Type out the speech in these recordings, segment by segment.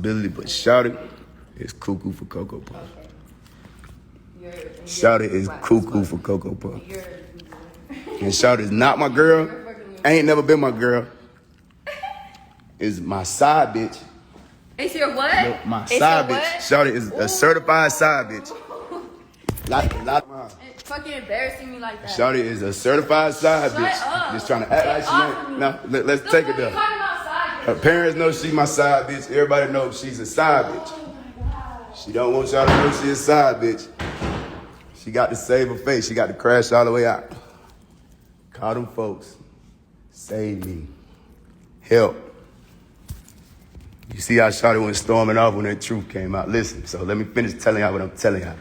But Shawty is cuckoo for Cocoa Puff. Okay. Shawty is cuckoo for Cocoa Puff. And Shawty is not my girl. Ain't never been my girl. Is my side bitch. It's your what? My side bitch. Shawty is a certified side bitch. It's fucking embarrassing me like that. Shawty is a certified side bitch. Shut up. Just trying to act like she ain't. No, let's take it there. Her parents know she my side bitch. Everybody knows she's a side bitch. She don't want y'all to know she's a side bitch. She got to save her face. She got to crash all the way out. Call them folks. Save me. Help. You see how Shawty went storming off when that truth came out. Listen, so let me finish telling y'all what I'm telling y'all.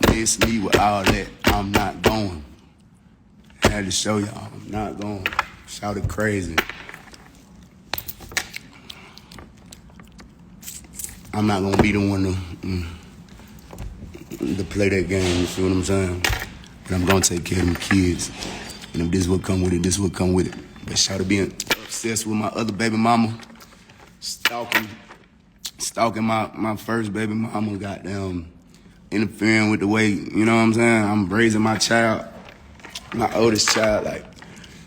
Miss me with all that. I'm not going. I had to show y'all. I'm not going. Shawty crazy. I'm not gonna be the one to play that game, you see what I'm saying? But I'm gonna take care of them kids. And if this will come with it, this will come with it. But Shawty being obsessed with my other baby mama, stalking my first baby mama, goddamn, interfering with the way, you know what I'm saying? I'm raising my child, my oldest child, like,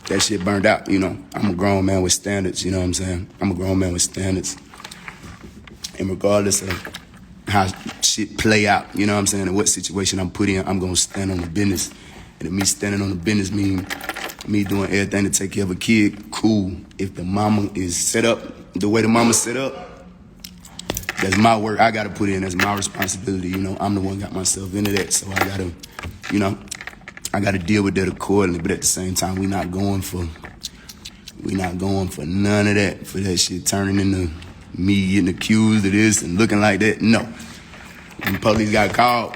that shit burned out, you know? I'm a grown man with standards, you know what I'm saying? I'm a grown man with standards. And regardless of how shit play out, you know what I'm saying, and what situation I'm put in, I'm gonna stand on the business. And if me standing on the business mean me doing everything to take care of a kid, cool. If the mama is set up the way the mama set up, that's my work. I gotta put in. That's my responsibility. You know, I'm the one got myself into that, so I gotta, you know, I gotta deal with that accordingly. But at the same time, we not going for none of that. For that shit turning into me getting accused of this and looking like that. No. When the police got called,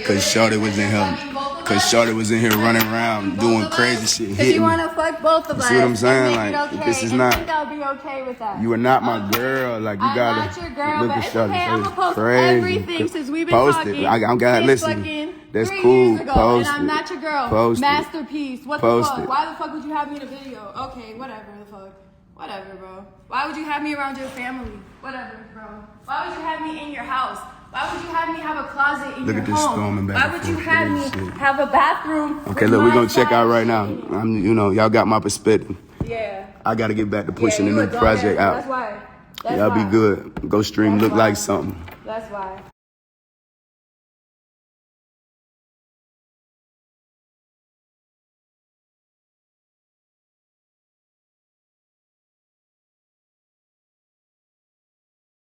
cause Shawty was in here. Cause Shawty was in here running around doing crazy shit, hitting. Cause you wanna fuck both of us. You see what I'm saying? Like, okay, this is not. I think I'll be okay with that. You are not my girl. Like, you gotta. I'm not your girl, look but at it's Shawty. okay. I'm gonna post crazy. everything since we've been post talking. It. I gotta listen. That's 3 cool. years ago, Post and I'm not your girl. Post Masterpiece. What post the fuck? It. Why the fuck would you have me in a video? Okay, whatever the fuck. Whatever, bro. Why would you have me around your family? Whatever, bro. Why would you have me in your house? Why would you have me have a closet in Look your at this home? storming back Why and would you forth. have me have a bathroom? Okay, look, we're gonna check out right now. You know, y'all got my perspective. Yeah. I gotta get back to pushing the you new a dumbass. project out. That's why. Y'all be good. Go stream. That's Look why. like something. That's why.